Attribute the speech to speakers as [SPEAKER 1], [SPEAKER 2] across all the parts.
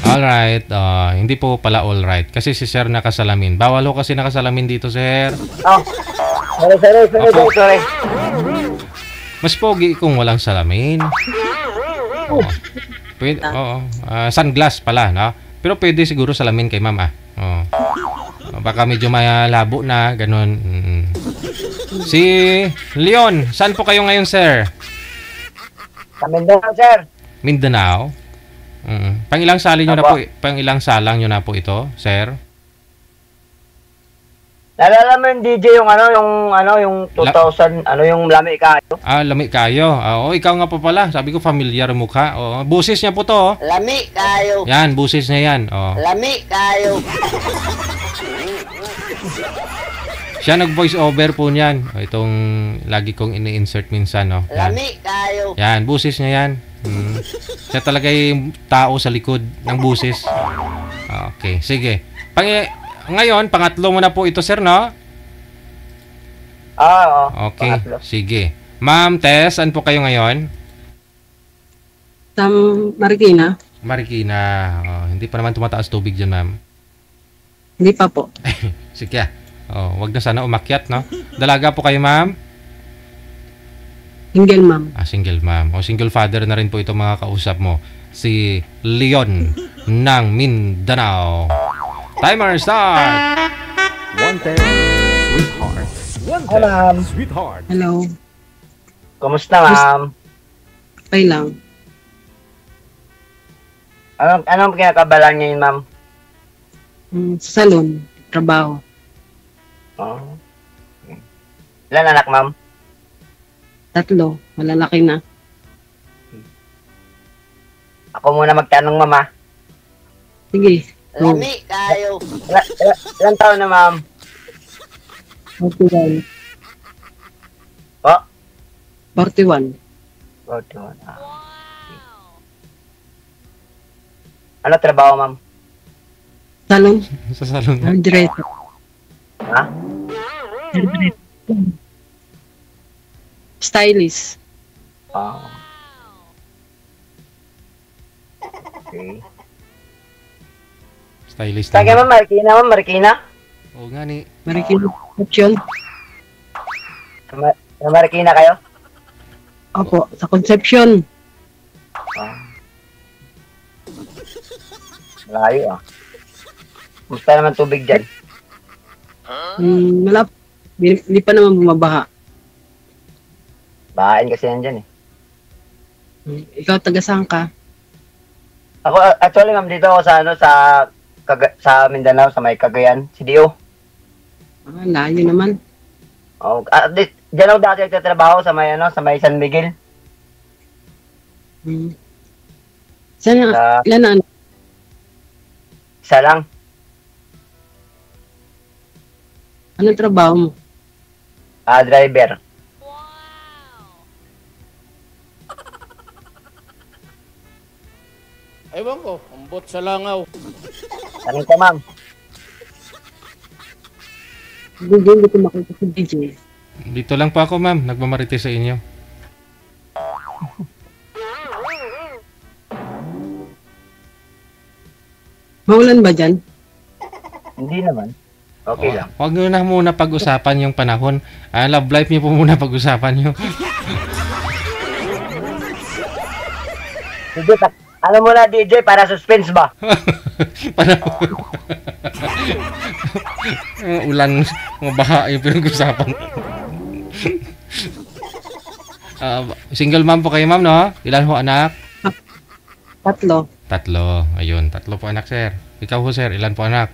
[SPEAKER 1] Alright, hindi po pala alright. Kasi si Sir nakasalamin. Bawal ho kasi nakasalamin dito, Sir.
[SPEAKER 2] Oh. Sorry.
[SPEAKER 1] Mas pogi kung walang salamin. Oh. Pwede, sunglass pala, no? Pero pwede siguro salamin kay ma'am, Oh. Baka medyo malabo na, ganun. Si Leon, saan po kayo ngayon, Sir?
[SPEAKER 2] Sa Mindanao, sir.
[SPEAKER 1] Mindanao? Pangilang sali nyo na po, pangilang salang nyo na po ito, Sir?
[SPEAKER 2] Nalala mo yung DJ yung yung 2000, yung Lami Kayo?
[SPEAKER 1] Lami kayo. Ikaw nga po pala. Sabi ko familiar mukha. Busis niya po to.
[SPEAKER 2] Lami Kayo.
[SPEAKER 1] Yan, busis niya yan.
[SPEAKER 2] Lami Kayo.
[SPEAKER 1] Siya nag-voice over po niyan. Itong lagi kong ini-insert minsan, Yan.
[SPEAKER 2] Lami Kayo.
[SPEAKER 1] Yan, busis niya yan. Siya talaga yung tao sa likod ng busis. Okay, sige. Ngayon, pangatlo mo na po ito, Sir, no?
[SPEAKER 2] Oo.
[SPEAKER 1] Okay,
[SPEAKER 2] Pangatlo.
[SPEAKER 1] sige. Ma'am Tess, saan po kayo ngayon?
[SPEAKER 3] Sa Marikina?
[SPEAKER 1] Marikina. Hindi pa naman tumataas tubig dyan, ma'am.
[SPEAKER 3] Hindi pa po.
[SPEAKER 1] Sige. Wag na sana umakyat, no? Dalaga po kayo, ma'am?
[SPEAKER 3] Single ma'am.
[SPEAKER 1] Single ma'am. Single father na rin po ito mga kausap mo. Si Leon ng Mindanao. Timer start!
[SPEAKER 4] Wanted, sweetheart. Wanted,
[SPEAKER 2] Ma'am.
[SPEAKER 4] sweetheart.
[SPEAKER 3] Hello.
[SPEAKER 2] Kumusta, ma'am?
[SPEAKER 3] Okay lang.
[SPEAKER 2] Anong kinakabalan niyo yun, ma'am?
[SPEAKER 3] Sa salon. Trabaho.
[SPEAKER 2] Oh. Ilan anak, ma'am?
[SPEAKER 3] 3. Malalaki na.
[SPEAKER 2] Ako muna magtanong, ma'am, ah.
[SPEAKER 3] Sige.
[SPEAKER 2] Lami Kayo. Ilan taon na, ma'am?
[SPEAKER 3] 41.
[SPEAKER 2] Oh?
[SPEAKER 3] 41.
[SPEAKER 2] 41. Ano trabaho, ma'am?
[SPEAKER 3] Salon.
[SPEAKER 1] Sa salon.
[SPEAKER 3] Hairdresser.
[SPEAKER 2] Ha?
[SPEAKER 3] Stylist.
[SPEAKER 2] Oh. Okay.
[SPEAKER 1] Stylist
[SPEAKER 2] Sige, ma'am, Marikina?
[SPEAKER 1] Oo nga ni.
[SPEAKER 3] Marikina. Option.
[SPEAKER 2] Sa Marikina kayo?
[SPEAKER 3] Opo. Sa Concepcion.
[SPEAKER 2] Layo, ah. Musta naman tubig dyan?
[SPEAKER 3] Wala. Hindi pa naman bumabaha.
[SPEAKER 2] Bahain kasi yan dyan, eh.
[SPEAKER 3] Ikaw taga saan ka?
[SPEAKER 2] Ako, actually, ma'am, dito ako sa Mindanao, sa may Cagayan, CDO.
[SPEAKER 3] Layo naman.
[SPEAKER 2] Oh, dyan ako dati nagtatrabaho sa may San Miguel.
[SPEAKER 3] Saan ilan na anak?
[SPEAKER 2] Isa lang.
[SPEAKER 3] Anong trabaho mo?
[SPEAKER 2] Driver.
[SPEAKER 5] Ewan ko, ambot sa langaw.
[SPEAKER 2] Tanong ka, ma'am.
[SPEAKER 3] Hindi ko makita sa DJ.
[SPEAKER 1] Dito lang po ako, ma'am. Nagmamarites sa inyo.
[SPEAKER 3] Maulan ba dyan?
[SPEAKER 2] Hindi naman. Okay lang.
[SPEAKER 1] Huwag nyo na muna pag-usapan yung panahon. Love life niyo po muna pag-usapan nyo.
[SPEAKER 2] Sige, ano muna, DJ, para suspense ba?
[SPEAKER 1] Ulan, mga baha yung pinag-usapan. Single mom po kayo, ma'am, no? Ilan ho anak?
[SPEAKER 3] 3.
[SPEAKER 1] 3. Ayun, 3 po anak, sir. Ikaw ho, sir, ilan po anak?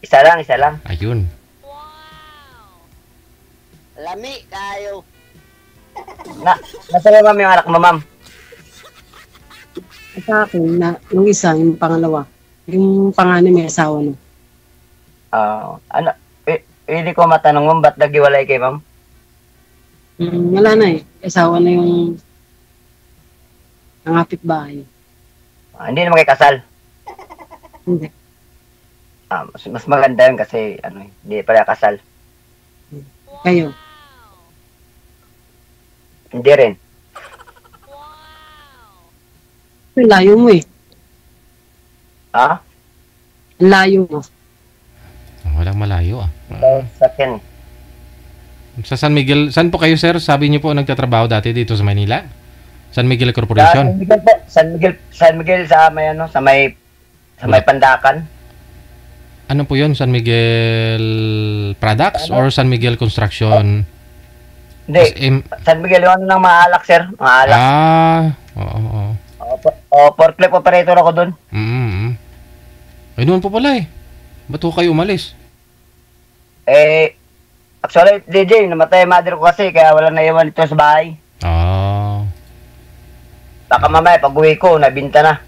[SPEAKER 2] Isa lang.
[SPEAKER 1] Ayun.
[SPEAKER 2] Lami kayo. Nasa ma'am yung anak mo, ma'am?
[SPEAKER 3] Sa akin, yung isa, yung pangalawa. Yung panganay may asawa na.
[SPEAKER 2] Hindi ko matanong mo, ba't naghiwalay kay ma'am?
[SPEAKER 3] Wala na eh. Asawa na yung nangapit bahay.
[SPEAKER 2] Hindi naman kayo kasal.
[SPEAKER 3] Hindi.
[SPEAKER 2] Mas maganda yun kasi hindi pala kasal.
[SPEAKER 3] Kayo.
[SPEAKER 2] Hindi rin.
[SPEAKER 3] Layo mo eh.
[SPEAKER 2] Ha?
[SPEAKER 3] Ang layo mo.
[SPEAKER 1] Walang malayo ah.
[SPEAKER 2] Sa akin.
[SPEAKER 1] Sa San Miguel, saan po kayo sir? Sabi niyo po nagtatrabaho dati dito sa Manila? San Miguel
[SPEAKER 2] San
[SPEAKER 1] Corporation?
[SPEAKER 2] Miguel po. San Miguel sa may ano, sa may Pandakan.
[SPEAKER 1] Ano po yun? San Miguel Products or San Miguel Construction?
[SPEAKER 2] Hindi. San Miguel yung ano ng maalak, sir. Maalak.
[SPEAKER 1] Oo.
[SPEAKER 2] Forklift operator ako doon.
[SPEAKER 1] Ay, noon po pala eh. Ba't po kayo umalis?
[SPEAKER 2] Actually, DJ, namatay yung mother ko kasi, kaya wala na iwan ito sa bahay. Baka mamaya, pag uwi ko, nabinta na.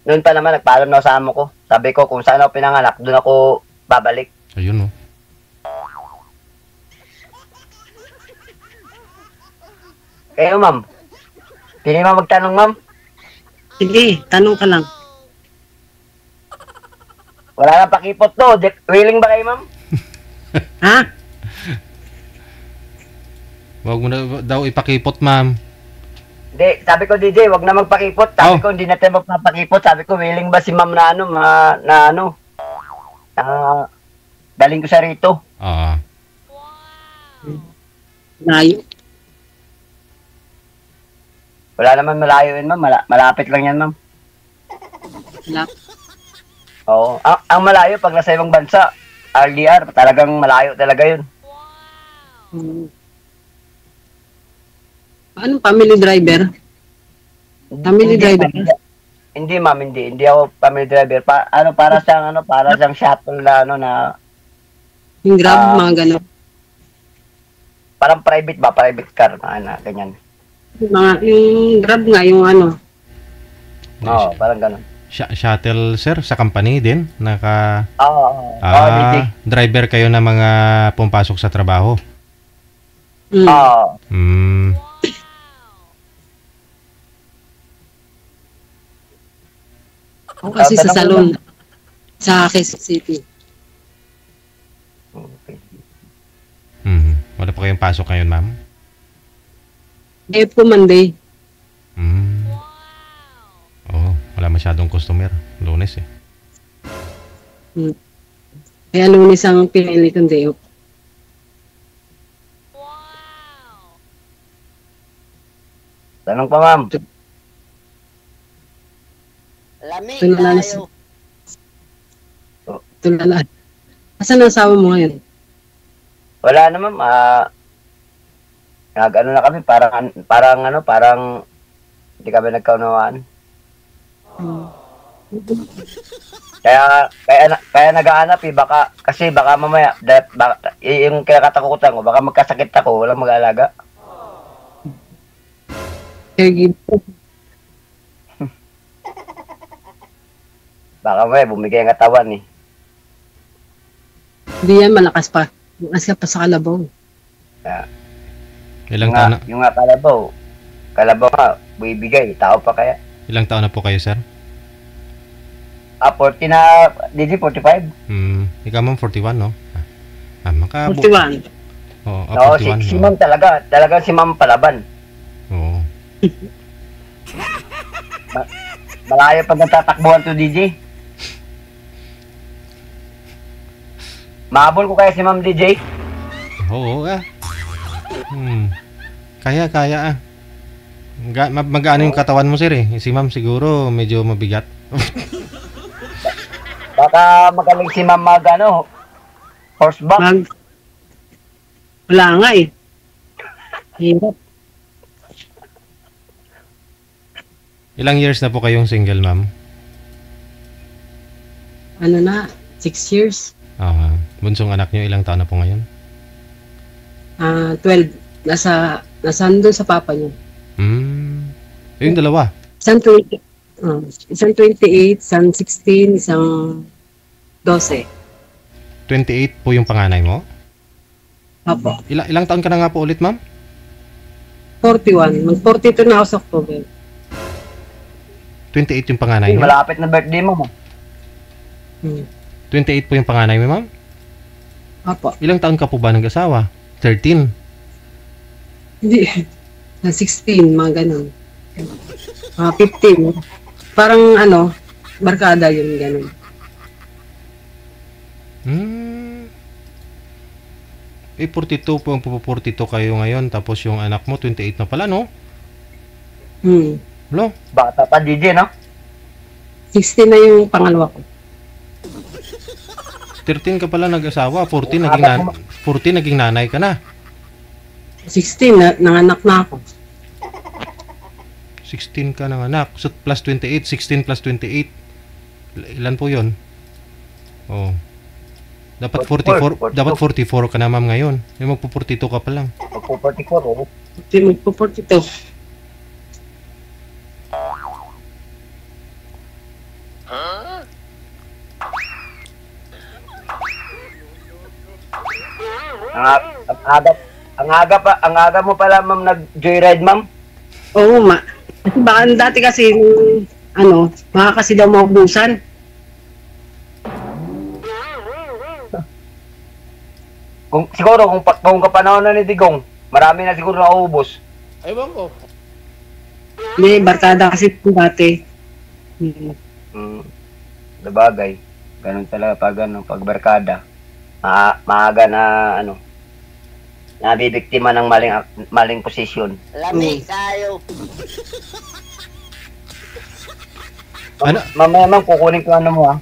[SPEAKER 2] Noon pa naman, nagpaalam na ako sa amo ko. Sabi ko, kung saan ako pinanganak, doon ako babalik.
[SPEAKER 1] Ayun, oh.
[SPEAKER 2] Kayo, ma'am. Pili mo magtanong, ma'am.
[SPEAKER 3] Sige, tanong ka lang.
[SPEAKER 2] Wala nang pakipot to. Willing ba kayo, ma'am?
[SPEAKER 3] Ha?
[SPEAKER 1] Huwag mo na daw ipakipot, ma'am.
[SPEAKER 2] Hindi, sabi ko, DJ, wag na magpakipot. Sabi ko, hindi na tayo magpapakipot. Sabi ko, willing ba si ma'am na daling ko siya rito.
[SPEAKER 1] Oo.
[SPEAKER 3] Layo.
[SPEAKER 2] Wala naman malayo yun, ma'am. Malapit lang yan, ma'am.
[SPEAKER 3] Wala.
[SPEAKER 2] Oo. Ang malayo, pag nasa ibang bansa, RDR, talagang malayo talaga yun.
[SPEAKER 3] Paano family driver? Family driver?
[SPEAKER 2] Hindi, ma'am, hindi. Hindi ako family driver. Para siyang shuttle na
[SPEAKER 3] Yung Grab, mga gano'n.
[SPEAKER 2] parang private car, ganyan.
[SPEAKER 3] Yung Grab nga, yung ano.
[SPEAKER 2] Oo, parang ganun.
[SPEAKER 1] Shuttle, sir, sa company din?
[SPEAKER 2] Oo, DJ.
[SPEAKER 1] Driver kayo na mga pumapasok sa trabaho?
[SPEAKER 2] Oo.
[SPEAKER 3] Ako kasi sa salon. Sa Quezon City.
[SPEAKER 2] Okay.
[SPEAKER 1] Wala pa kayong pasok ngayon, ma'am?
[SPEAKER 3] Po Monday.
[SPEAKER 1] Wala masyadong customer. Lunes eh.
[SPEAKER 3] Kaya Lunes ang pinili kong day off.
[SPEAKER 2] Tanong pa, ma'am.
[SPEAKER 3] Tulala. Asan ang asawa mo ngayon?
[SPEAKER 2] Wala na, ma'am. Nag-ano na kami, parang hindi kami nagkaunawaan. Kaya nag-aanap kasi baka mamaya, yung kinakatakutan ko, baka magkasakit ako, walang mag-aalaga.
[SPEAKER 3] Caregiver.
[SPEAKER 2] Baka mamaya, bumigay ang katawan eh.
[SPEAKER 3] Hindi yan, malakas pa. Malakas ka pa sa kalabaw.
[SPEAKER 1] Ilang taon na?
[SPEAKER 2] Yung nga kalabaw nga, bibigay, tao pa kaya.
[SPEAKER 1] Ilang taon na po kayo, sir?
[SPEAKER 2] 40 na, DJ, 45?
[SPEAKER 1] Ikaw, ma'am, 41, no?
[SPEAKER 3] 41.
[SPEAKER 1] Oo,
[SPEAKER 2] No,
[SPEAKER 1] 41.
[SPEAKER 2] si ma'am talaga si ma'am palaban.
[SPEAKER 1] Oo.
[SPEAKER 2] Malayo pag nagtatakbuhan to, DJ. Mahabol ko kaya si ma'am, DJ.
[SPEAKER 1] Oo, Kaya, Mag-ano yung katawan mo, sir, eh. Si ma'am siguro medyo mabigat.
[SPEAKER 2] Baka magaling si ma'am horseback.
[SPEAKER 3] Wala nga eh. Hirap.
[SPEAKER 1] Ilang years na po kayong single, ma'am?
[SPEAKER 3] Ano na, 6 years.
[SPEAKER 1] Bunsong anak nyo, ilang taon na po ngayon?
[SPEAKER 3] 12. Nasando sa papa niya.
[SPEAKER 1] Yung dalawa?
[SPEAKER 3] Isang 28, isang 16, isang 12.
[SPEAKER 1] 28 po yung panganay mo?
[SPEAKER 3] Apo.
[SPEAKER 1] Ilang taon ka na nga po ulit, ma'am?
[SPEAKER 3] 41. Mag-42 na ako sa October.
[SPEAKER 1] 28 yung panganay mo?
[SPEAKER 2] Malapit na birthday mo.
[SPEAKER 1] 28 po yung panganay mo, ma'am?
[SPEAKER 3] Apo.
[SPEAKER 1] Ilang taon ka po ba nag-asawa? 13?
[SPEAKER 3] Hindi. Na 16, mga ganun. 15. Parang ano, barkada yun, ganun.
[SPEAKER 1] Eh, 42 po ang 42 kayo ngayon. Tapos yung anak mo, 28 na pala, no? Lo,
[SPEAKER 2] Bata pa, DJ, no?
[SPEAKER 3] 16 na yung pangalawa ko.
[SPEAKER 1] 13 ka pala nag-asawa. 14 naging nanay ka na.
[SPEAKER 3] 16 na, nanganak na ako.
[SPEAKER 1] 16 ka ng anak. So, plus 28. 16 plus 28. Ilan po yun? Oh. Dapat 44.
[SPEAKER 2] 44.
[SPEAKER 1] Dapat 44 ka na, ma'am, ngayon. Yung magpo-42 ka pa lang.
[SPEAKER 2] Magpo-44, oh.
[SPEAKER 3] Hindi magpo-42.
[SPEAKER 2] Ang aga mo pala, ma'am, nag-joyride, ma'am.
[SPEAKER 3] Oo, kasi baka dati kasi, ano, baka kasi daw maubusan.
[SPEAKER 2] Kung kapanahon na ni Digong, marami na siguro nauubos.
[SPEAKER 5] Ewan ko.
[SPEAKER 3] Hindi, barkada kasi dati.
[SPEAKER 2] Dabagay. Ganun talaga pag barkada. Maaga na, nabibiktima ng maling posisyon.
[SPEAKER 5] Lami kayo.
[SPEAKER 2] Mamaya, ma'am, kukunin ko mo, ha.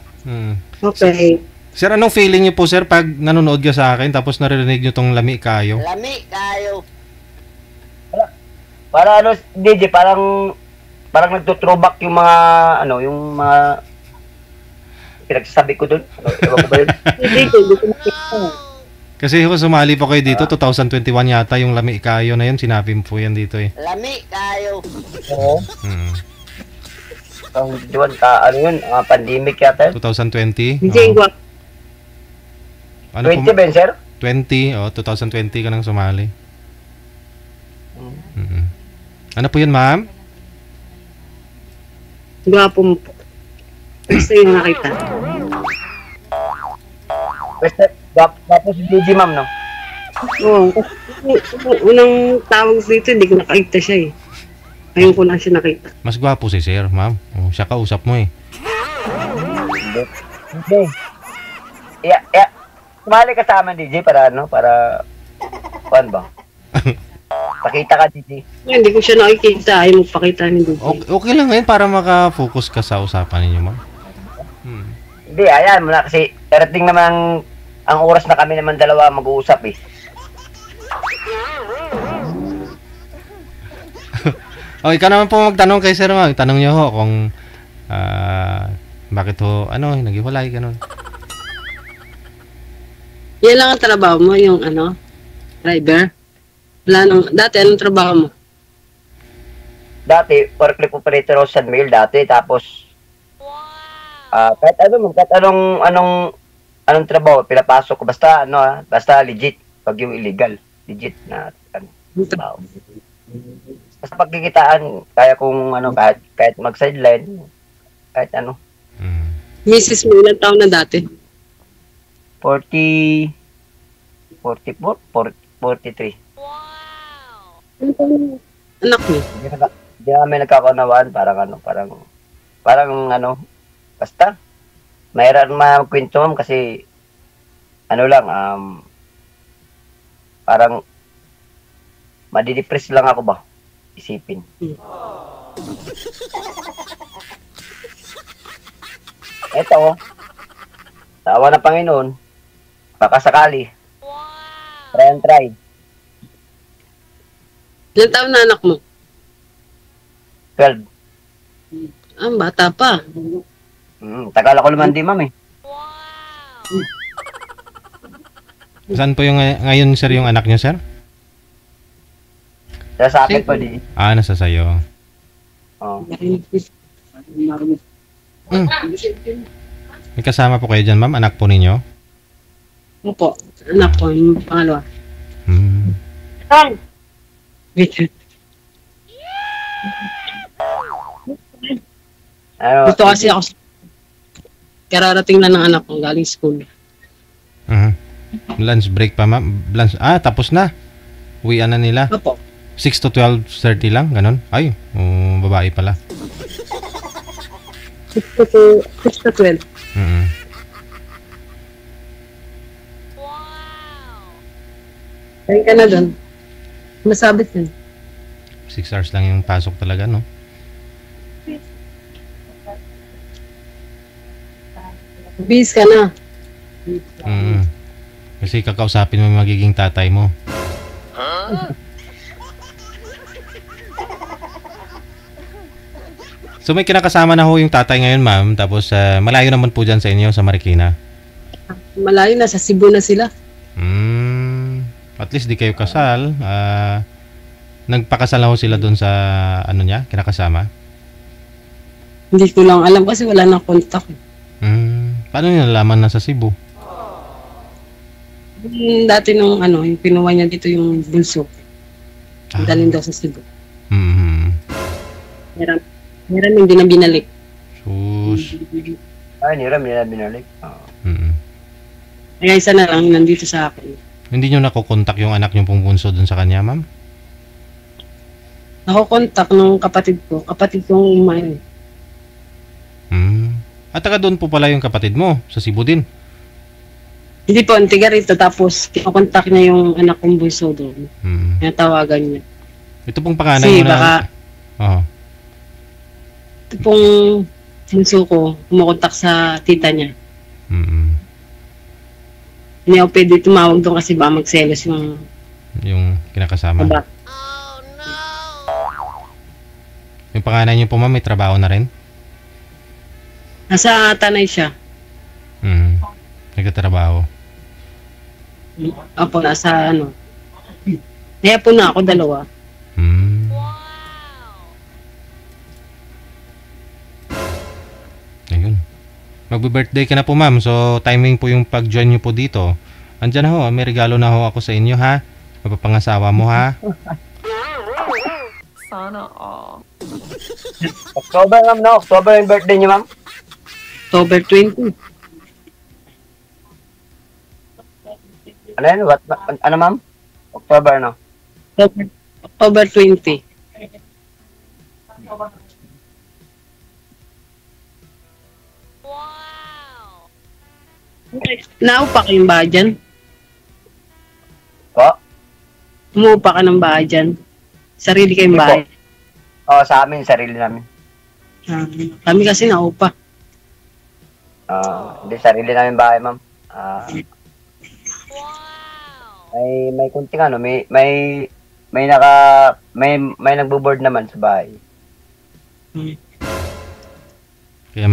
[SPEAKER 3] Okay.
[SPEAKER 1] Sir, anong feeling niyo po, sir, pag nanonood ka sa akin tapos naririnig niyo tong lami kayo?
[SPEAKER 5] Lami kayo.
[SPEAKER 2] Para DJ, parang nagtutrobak yung mga, yung mga pinagsasabi ko doon. Ewan ko ba yun?
[SPEAKER 1] Kasi kung sumali po kayo dito, 2021 yata yung lami kayo na yun, sinabi mo po yan dito eh.
[SPEAKER 5] Lami kayo.
[SPEAKER 2] Oo. Ang diwan yun, pandemic yata yun.
[SPEAKER 1] 2020?
[SPEAKER 3] Hindi,
[SPEAKER 1] Oo. Ano
[SPEAKER 2] 20
[SPEAKER 1] po?
[SPEAKER 2] ba yun, sir?
[SPEAKER 1] 20, 2020 ka nang sumali. Ano po yun, ma'am?
[SPEAKER 3] Gwapo mo po. Gusto yung nakita.
[SPEAKER 2] Tapos si DJ, ma'am, no?
[SPEAKER 3] Oo, kasi unang tawag dito, hindi ko nakita siya eh. Ngayon ko lang siya nakita.
[SPEAKER 1] Mas gwapo si sir, ma'am. Oh, siya kausap mo eh.
[SPEAKER 2] Hindi. Yeah. Sumali ka sa amin, DJ, para ba? Pakita ka, DJ.
[SPEAKER 3] Hindi ko siya nakikita. Ayaw magpakita ni Dudu.
[SPEAKER 1] Okay lang ngayon para maka-focus ka sa usapan ninyo, ma'am.
[SPEAKER 2] Hindi, ayan mo na kasi darating naman ang oras na kami naman dalawa mag-uusap eh.
[SPEAKER 1] Ikaw naman po magtanong kay sir, ma'am. Tanong niyo ho kung bakit ho, naghiwalay, ganun.
[SPEAKER 3] Yan lang ang trabaho mo, yung driver. Dati, anong trabaho mo?
[SPEAKER 2] Dati, forklift operator ako sa mail dati, tapos kahit anong trabaho, pinapasok ko, basta legit, pag yung illegal, legit na trabaho. Basta pagkikitaan, kaya kung kahit mag-sideline, kahit ano.
[SPEAKER 3] Mrs. mo, ilang taon na dati?
[SPEAKER 2] 44, 43.
[SPEAKER 3] Anak mo?
[SPEAKER 2] Hindi namin nagkakaunawaan, basta, mayroon magkwento, ma'am, kasi, parang, madidepress lang ako ba, isipin. Ito, sa awa ng Panginoon, baka sakali, try.
[SPEAKER 3] Ilang taon na anak mo?
[SPEAKER 2] 12.
[SPEAKER 3] Bata pa.
[SPEAKER 2] Tagal ako lumandi, ma'am eh.
[SPEAKER 1] Saan po yung ngayon, sir, yung anak niyo, sir?
[SPEAKER 2] Sa akin pa di.
[SPEAKER 1] Nasa sayo.
[SPEAKER 2] Oh.
[SPEAKER 1] May kasama po kayo dyan, ma'am? Anak po ninyo?
[SPEAKER 3] Opo. Anak ko, yung pangalawa. Gusto kasi ako. Kararating lang ng anak ko galing school.
[SPEAKER 1] Lunch break pa, ma'am? Tapos na. Uwian na nila.
[SPEAKER 3] Opo.
[SPEAKER 1] 6 to 12:30 lang, ganun. Ay, babae pala.
[SPEAKER 3] 6 to 12.
[SPEAKER 1] Mm.
[SPEAKER 3] Kain ka na doon. Masabit yun.
[SPEAKER 1] 6 hours lang yung pasok talaga, no?
[SPEAKER 3] Bis ka na.
[SPEAKER 1] Mm. Kasi kakausapin mo yung magiging tatay mo. So may kinakasama na ho yung tatay ngayon, ma'am. Tapos malayo naman po dyan sa inyo, sa Marikina.
[SPEAKER 3] Malayo na, sa Cebu na sila.
[SPEAKER 1] At least di kayo kasal. Nagpakasal na ho sila doon sa ano niya, kinakasama.
[SPEAKER 3] Hindi ko lang alam kasi wala nang kontak.
[SPEAKER 1] Paano niya nalaman na sa Cebu?
[SPEAKER 3] Dati nung ano, yung pinuha niya dito yung bulso. Dalhin daw sa Cebu. Meron hindi na binalik.
[SPEAKER 1] Sus.
[SPEAKER 2] Ay, niram nila binalik.
[SPEAKER 3] Kaya isa na lang nandito sa akin.
[SPEAKER 1] Hindi nyo nakukontak yung anak nyo pong bunso dun sa kanya, ma'am?
[SPEAKER 3] Nakukontak nung kapatid ko. Kapatid kong umayon.
[SPEAKER 1] At taga doon po pala yung kapatid mo, sa Cebu din.
[SPEAKER 3] Hindi po, ang tiga rito. Tapos, kinokontak niya yung anak kong bunso doon. Tawagan niya.
[SPEAKER 1] Ito pong panganay
[SPEAKER 3] Kasi
[SPEAKER 1] mo na...
[SPEAKER 3] baka,
[SPEAKER 1] Oo.
[SPEAKER 3] ito pong bunso ko, kumukontak sa tita niya. Hindi ako pwede tumawag doon kasi ba magselos
[SPEAKER 1] yung kinakasama.
[SPEAKER 3] baba.
[SPEAKER 1] Yung panganay niyo po, ma'am, may trabaho na rin?
[SPEAKER 3] Nasa Tanay siya.
[SPEAKER 1] Nagtatrabaho.
[SPEAKER 3] Opo, nasa ano. Kaya po na ako, 2.
[SPEAKER 1] Ayun. Magbe-birthday ka na po, ma'am. So, timing po yung pag-join nyo po dito. Andyan na ho. May regalo na ho ako sa inyo, ha? Mapapangasawa mo, ha?
[SPEAKER 6] Sana all.
[SPEAKER 2] October, ma'am, no? October yung birthday niyo, ma'am?
[SPEAKER 3] October 20.
[SPEAKER 2] Ano yan? What, ano, ma'am? October, no?
[SPEAKER 3] October 20. Naupa kayong bahay dyan?
[SPEAKER 2] Po?
[SPEAKER 3] Umuupa ka ng bahay dyan? Sarili kayong
[SPEAKER 2] Hindi po.
[SPEAKER 3] bahay?
[SPEAKER 2] Oo, sa amin, sarili namin.
[SPEAKER 3] Kami kasi naupa.
[SPEAKER 2] Hindi, sarili namin bahay, ma'am. May kunting ano, may nagbo-board naman sa bahay.
[SPEAKER 1] Kaya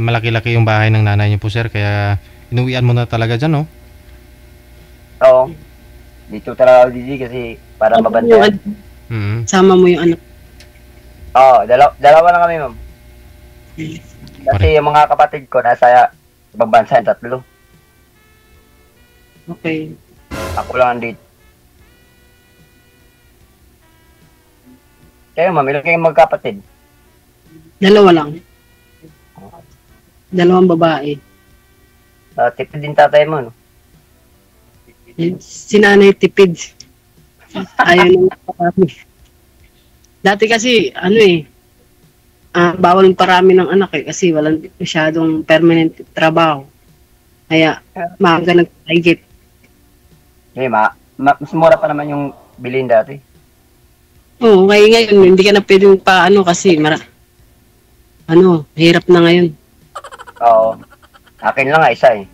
[SPEAKER 1] malaki-laki yung bahay ng nanay niyo po, sir. Kaya inuwian mo na talaga dyan, no?
[SPEAKER 2] Oo. Dito talaga ako DJ kasi para mabantayan.
[SPEAKER 3] Sama mo yung anak.
[SPEAKER 2] Oo, dalawa lang kami, ma'am. Kasi yung mga kapatid ko nasa ibang bansa, 3.
[SPEAKER 3] Okay.
[SPEAKER 2] Ako lang dito. Kayo, ma'am, ilan kayong magkapatid?
[SPEAKER 3] 2 lang. 2 babae.
[SPEAKER 2] Tipid din tatay mo, no?
[SPEAKER 3] Si nanay tipid. Ayaw nang parami. Dati kasi, bawal parami ng anak kasi walang masyadong permanent trabaho. Kaya, maaga nagpaigit.
[SPEAKER 2] Mas mura pa naman yung bilhin dati.
[SPEAKER 3] Oo, ngayon, hindi ka na pwedeng kasi hirap na ngayon.
[SPEAKER 2] Oo. Akin lang nga isa eh.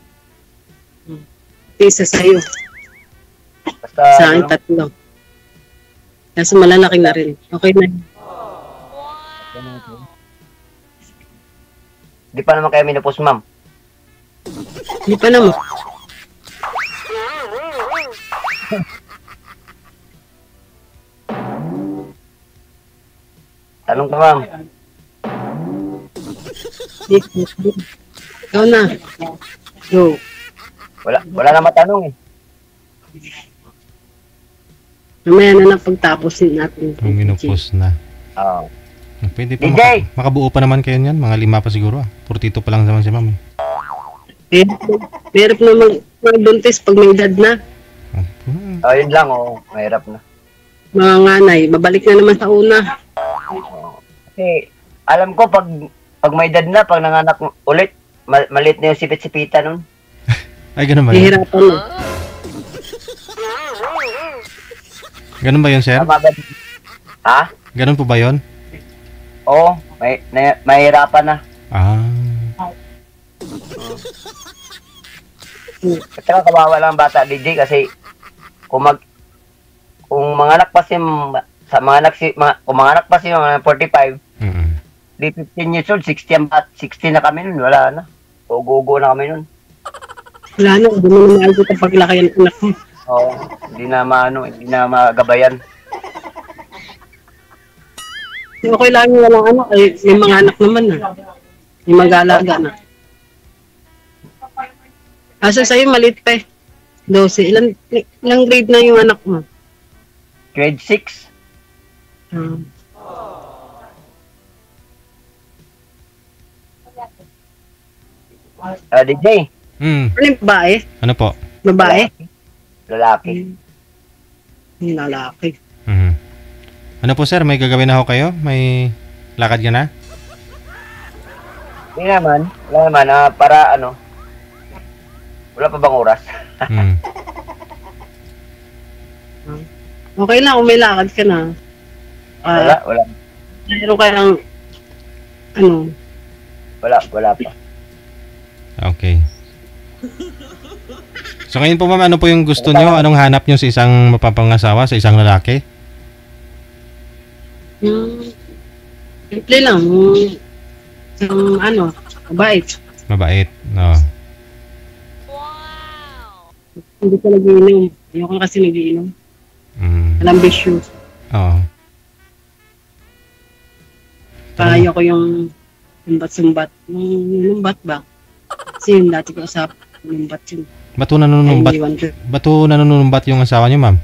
[SPEAKER 3] Isa sa'yo.
[SPEAKER 2] Basta,
[SPEAKER 3] Sa akin 3. Kasi malalaki na rin. Okay na.
[SPEAKER 2] Di pa naman kayo minupos, ma'am.
[SPEAKER 3] Hindi pa naman.
[SPEAKER 2] Tanong ko, ma'am.
[SPEAKER 3] Ikaw na. Go.
[SPEAKER 2] Wala na matanong eh.
[SPEAKER 3] Mamaya na pagtapos natin.
[SPEAKER 1] Yung minupos na.
[SPEAKER 2] Oo.
[SPEAKER 1] Pwede pa
[SPEAKER 2] DJ!
[SPEAKER 1] makabuo pa naman kayo niyan. Mga 5 pa siguro, 42 pa lang naman si ma'am.
[SPEAKER 3] Mahirap na mag-buntis pag may edad na.
[SPEAKER 2] Yun lang, oh. Mahirap na.
[SPEAKER 3] Mga nganay, babalik na naman sa una.
[SPEAKER 2] Kasi, alam ko, pag may edad na, pag nanganak ulit, maliit na yung sipit-sipita nun.
[SPEAKER 1] Ay, ganun ba yun?
[SPEAKER 3] Hihirapan na.
[SPEAKER 1] Ganun ba yun, sir?
[SPEAKER 2] Tama ba? Ha?
[SPEAKER 1] Ganun po ba yun?
[SPEAKER 2] Oo, mahirapan na.
[SPEAKER 1] Ah.
[SPEAKER 2] At saka kawawa lang ang bata, DJ, kasi kung manganak pa si kung manganak pa si mga 45,
[SPEAKER 1] Mm-mm.
[SPEAKER 2] di 15 years old, 60 na kami nun, wala na. Ugo-ugo na kami nun.
[SPEAKER 3] Wala na, hindi mo na maalit ang paglaki ng anak mo.
[SPEAKER 2] Oo, hindi na magabayan.
[SPEAKER 3] Okay lang yung walang ano, ay may mga anak naman na. May mag-aalaga na. Asa sa'yo, maliit pa eh. 12. Ilang grade na yung anak mo?
[SPEAKER 2] Grade 6.
[SPEAKER 3] Um,
[SPEAKER 2] DJ,
[SPEAKER 1] Mm.
[SPEAKER 3] ano yung babae?
[SPEAKER 1] Ano po?
[SPEAKER 3] Babae?
[SPEAKER 2] lalaki.
[SPEAKER 3] Yung lalaki.
[SPEAKER 1] Mhm. Ano po, sir? May gagawin na ho kayo? May lakad ka na?
[SPEAKER 2] Hindi naman, wala naman, para ano, wala pa bang oras?
[SPEAKER 1] Mm.
[SPEAKER 3] Okay lang kung may lakad ka na.
[SPEAKER 2] Wala
[SPEAKER 3] Meron kayang ano,
[SPEAKER 2] wala pa.
[SPEAKER 1] Okay. So ngayon po, ma'am, ano po yung gusto nyo? Anong hanap nyo sa isang mapapangasawa, sa isang lalaki?
[SPEAKER 3] simple lang. Yung ano, mabait.
[SPEAKER 1] Mabait. No.
[SPEAKER 3] Hindi ka nagiinom. Ayoko kasi nagiinom.
[SPEAKER 1] Mm.
[SPEAKER 3] Ambitious.
[SPEAKER 1] Oo.
[SPEAKER 3] Kaya ko yung sumbat-sumbat. Yung lumbat ba? Kasi yung dati ko usap, lumbat yun.
[SPEAKER 1] Bato nanunumbat.
[SPEAKER 3] Ay, iniwan ko.
[SPEAKER 1] Bato nanunumbat yung asawa nyo, ma'am?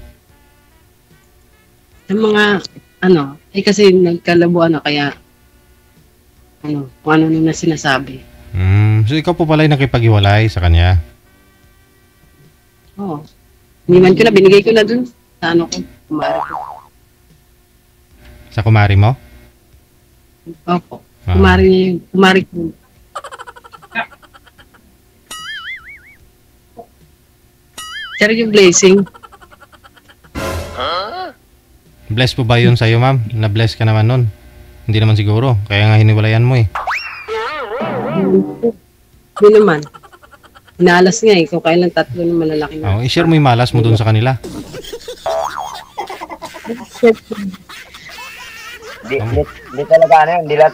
[SPEAKER 3] Sa mga, ano, kasi nagkalabuan na kaya, ano, kung ano na sinasabi.
[SPEAKER 1] So ikaw po pala yung nakipaghiwalay sa kanya?
[SPEAKER 3] Oo. Iniwan ko na, binigay ko na dun sa ano ko, kumari ko.
[SPEAKER 1] Sa kumari mo?
[SPEAKER 3] Opo.
[SPEAKER 1] Ah.
[SPEAKER 3] Kumari niya yun. Kumari ko. Sir, yung blessing.
[SPEAKER 1] Bless po ba yun sa'yo, ma'am? Na-bless ka naman nun? Hindi naman siguro. Kaya nga hiniwalayan mo eh.
[SPEAKER 3] Hindi naman. Inalas nga eh, kung kailan tatlo ng malalaki na.
[SPEAKER 1] Oh, i-share mo yung malas mo dun sa kanila.
[SPEAKER 2] Hindi talaga ano yun, hindi lang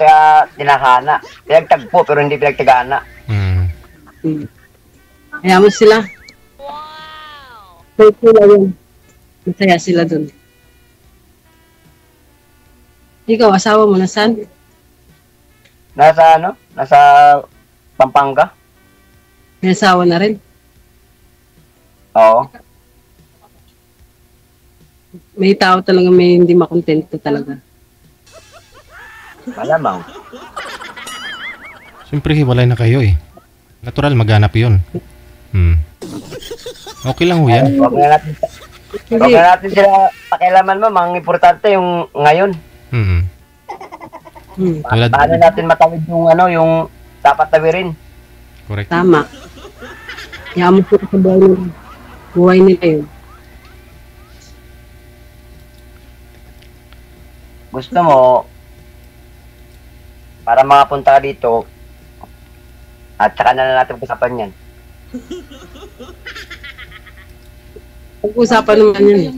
[SPEAKER 2] tinakana. Pinagtagpo pero hindi pinagtagana.
[SPEAKER 1] Mm.
[SPEAKER 3] Kaya mo sila. Wow! Sila yun. Masaya sila dun. Ikaw, asawa mo, nasaan?
[SPEAKER 2] Nasa ano? Nasa Pampanga?
[SPEAKER 3] May asawa na rin.
[SPEAKER 2] Oo.
[SPEAKER 3] May tao talaga may hindi makontento talaga.
[SPEAKER 2] Malamang.
[SPEAKER 1] Siyempre, hiwalay na kayo eh. Natural, maghanap yun. Okay lang ho yan.
[SPEAKER 2] Huwag na natin sila pakialaman mo. Mga importante yung ngayon.
[SPEAKER 1] Mm. Tulad-
[SPEAKER 2] Paano natin matawid yung ano, yung dapat tawirin.
[SPEAKER 1] Correct.
[SPEAKER 3] Tama. Kaya mo po sa buhay nila. Buhay nila yun.
[SPEAKER 2] Gusto mo, para makapunta ka dito, at saka na lang natin usapan yan.
[SPEAKER 3] Pag-usapan naman yun eh.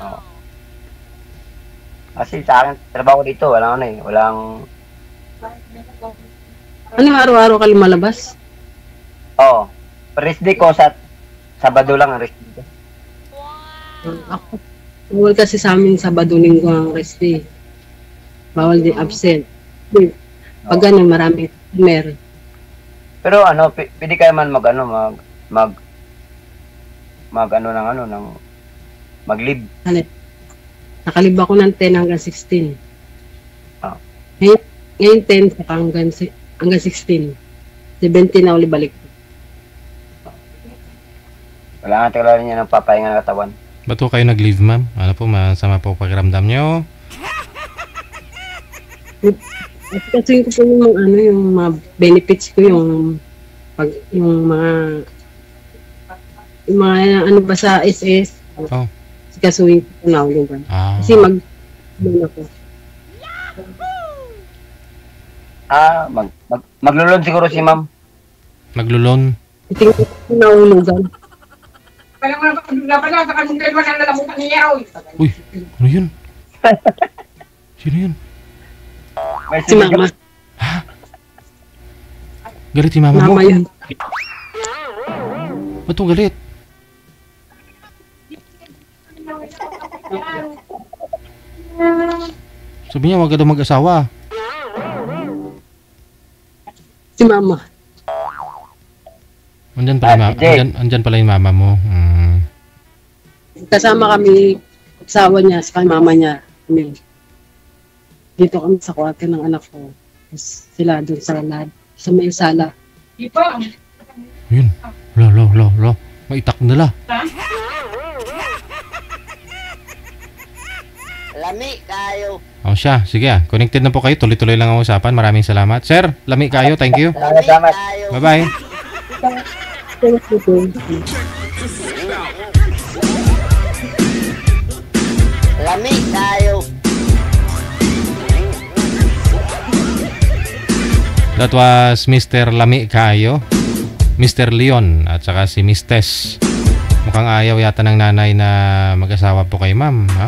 [SPEAKER 2] Oo. Kasi sa akin, trabaho dito, walang ano eh, walang...
[SPEAKER 3] Ano araw-araw ka lumalabas?
[SPEAKER 2] Oo. Rest day ko sa Sabado lang ang rest day ko.
[SPEAKER 3] Ako. Bawal kasi sa amin Sabado Linggo ang rest day. Bawal din absent. Pag ano, marami meron.
[SPEAKER 2] Pero ano, pwede kayo man mag leave.
[SPEAKER 3] Nakalib ako ng 10 hanggang 16.
[SPEAKER 2] Ah.
[SPEAKER 3] Ngayon 10 saka hanggang 16. 17 na uli balik.
[SPEAKER 2] Wala nga talaga niya ng papahinga ng katawan.
[SPEAKER 1] Ba't po kayo nag-leave, ma'am? Ano po, masama po pakiramdam nyo?
[SPEAKER 3] Kasi ko po yung ano, yung mga benefits ko, yung mga ano ba sa SS.
[SPEAKER 1] Oh.
[SPEAKER 3] Kasuhin ko na ulo ba.
[SPEAKER 1] Ah.
[SPEAKER 3] Kasi ako.
[SPEAKER 2] Maglulon siguro si ma'am.
[SPEAKER 1] Maglulon.
[SPEAKER 3] Tingin ko na ulugan.
[SPEAKER 1] Uy, ano yun? Sino yun?
[SPEAKER 2] May
[SPEAKER 3] Si mama.
[SPEAKER 1] Galit si mama mo?
[SPEAKER 3] Mama yun.
[SPEAKER 1] Ba't mo galit? Sabi niya, wag ka daw mag-asawa.
[SPEAKER 3] Si mama.
[SPEAKER 1] Andyan pala, andyan pala yung mama mo.
[SPEAKER 3] Kasama kami, asawa niya, sa mama niya. Kami. Dito kami sa kwarto ng anak ko. Tapos sila doon sa may sala.
[SPEAKER 1] Yun. Lo. Maitak nila.
[SPEAKER 5] Lami kayo.
[SPEAKER 1] O siya, sige connected na po kayo. Tuloy-tuloy lang ang usapan. Maraming salamat. Sir, lami kayo. Thank you.
[SPEAKER 2] Salamat.
[SPEAKER 5] Kayo.
[SPEAKER 1] Bye-bye.
[SPEAKER 5] Lami kayo.
[SPEAKER 1] That was Mr. Lami Kayo, Mr. Leon, at saka si Miss Tess. Mukhang ayaw yata ng nanay na mag-asawa po kay ma'am, ha?